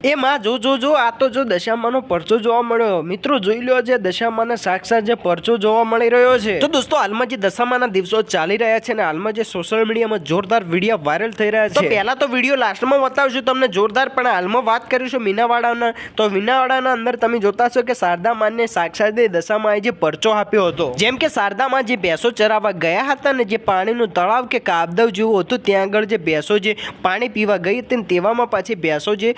એ માં જો આ તો જો દશામાનો પરચો જોવા મળ્યો મિત્રો, જોઈ લો જે દશામાના સાક્ષાત જે પરચો જોવા મળી રહ્યો છે। તો દોસ્તો હાલમાં જે દશામાના દિવસો ચાલી રહ્યા છે ને હાલમાં જે સોશિયલ મીડિયામાં જોરદાર વિડીયો વાયરલ થઈ રહ્યા છે। તો પહેલા તો વિડીયો લાસ્ટમાં બતાવશું તમને જોરદાર, પણ હાલમાં વાત કરીશું મીનાવાડાના। તો મીનાવાડાના અંદર તમે જોતા છો કે શારદા માને સાક્ષાત દશામાએ જે પરચો આપ્યો હતો, જેમ કે શારદામાં જે ભેંસો ચરાવવા ગયા હતા ને જે પાણીનું તળાવ કે કાદવ જેવું હતું ત્યાં આગળ જે ભેંસો જે પાણી પીવા ગઈ હતી તેવામાં પાછી ભેંસો જે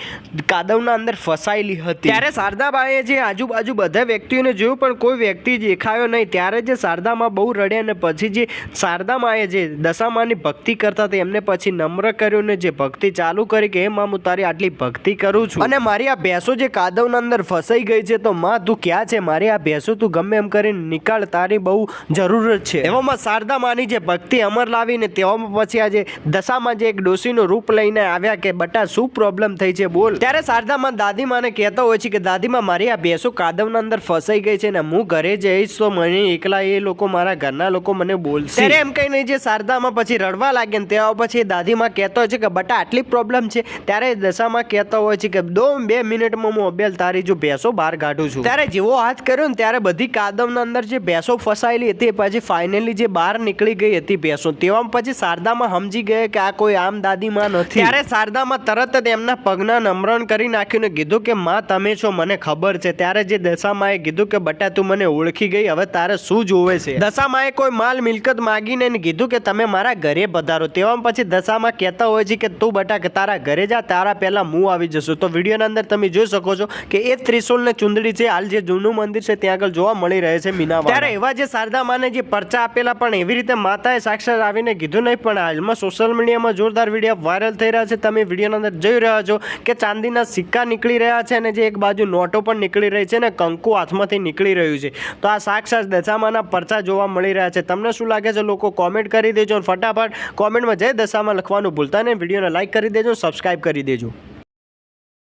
કાદવના અંદર ફસાયેલી હતી, ત્યારે શારદાબાઈએ જે આજુબાજુ બધા વ્યક્તિઓને જોયું પણ કોઈ વ્યક્તિ દેખાયો નહીં। ત્યારે જે શારદામાં બહુ રડ્યા અને પછી જે શારદામાએ જે દશામાની ભક્તિ કરતા હતા એમને પછી નમ્ર કર્યું ને જે ભક્તિ ચાલુ કરી કે હે માં હું તારી આટલી ભક્તિ કરું છું અને મારી આ ભેંસો જે કાદવના અંદર ફસાઈ ગઈ છે, તો માં તું ક્યાં છે, મારી આ ભેંસો તું ગમે એમ કરીને નિકાળ, તારી બહુ જરૂરત છે। એવામાં શારદામાની જે ભક્તિ અમર લાવીને તેવામાં પછી આજે દશામાં જે એક ડોશીનું રૂપ લઈને આવ્યા કે બટા શું પ્રોબ્લેમ થઈ છે બોલ। ત્યારે શારદામાં દાદીમાને કહેતા હોય છે કે દાદીમાં મારી આ ભેંસો કાદવના અંદર ફસાઈ ગઈ છે ને હું ઘરે જઈશ તો મને એકલા એ લોકો મારા ઘરના લોકો મને બોલશે। ત્યારે એમ કહીને જે શારદામાં પછી રડવા લાગે ને તેવા પછી દાદીમાં કહેતો હોય છે કે બટા આટલી પ્રોબ્લેમ છે। ત્યારે દશામાં કહેતો હોય છે કે 2 મિનિટમાં હું અબેલ તારી જો ભેંસો બહાર કાઢું છું। ત્યારે જેવો હાથ કર્યો ને ત્યારે બધી કાદવના અંદર જે ભેંસો ફસાયેલી હતી પછી ફાઇનલી જે બહાર નીકળી ગઈ હતી ભેંસો, તેવામાં પછી શારદામાં સમજી ગયે કે આ કોઈ આમ દાદીમાં નથી। ત્યારે શારદામાં તરત જ એમના પગના નમરણ કરી નાખ્યું ને કીધું કે માં તમે છો મને ખબર છે। ત્યારે જે દશામાએ કીધું કે બટા તું મને ઓળખી ગઈ, હવે તારે શું જોવે છે। દશામાએ કોઈ માલ મિલકત માગીને કીધું કે તમે મારા ઘરે પધારો, તેવામાં પછી દશામાં કહેતા હોય છે કે તું બટા કે તારા ઘરે જા, તારા પહેલા હું આવી જશું। તો વિડીયોના અંદર તમે જોઈ શકો છો કે એ ત્રિશુલ ને ચુંદડી છે હાલ જે જૂનું મંદિર છે ત્યાં આગળ જોવા મળી રહે છે મીનાવાડા। ત્યારે એવા જે શારદા માને જે પરચા આપેલા પણ એવી રીતે માતાએ સાક્ષાત આવીને કીધું નહીં, પણ હાલમાં સોશિયલ મીડિયામાં જોરદાર વિડીયો વાયરલ થઈ રહ્યા છે। તમે વિડીયોના અંદર જોઈ રહ્યા છો કે ચાંદીના સિક્કા નીકળી રહ્યા છે અને જે એક બાજુ નોટો પણ નીકળી રહી છે ને કંકુ હાથમાંથી નીકળી રહ્યું છે। તો આ સાક્ષાત દશામાના પરચા જોવા મળી રહ્યા છે। તમને શું લાગે છે લોકો કોમેન્ટ કરી દેજો, ફટાફટ કોમેન્ટમાં જય દશામાં લખવાનું ભૂલતા નહીં, વિડીયોને લાઈક કરી દેજો, સબસ્ક્રાઈબ કરી દેજો।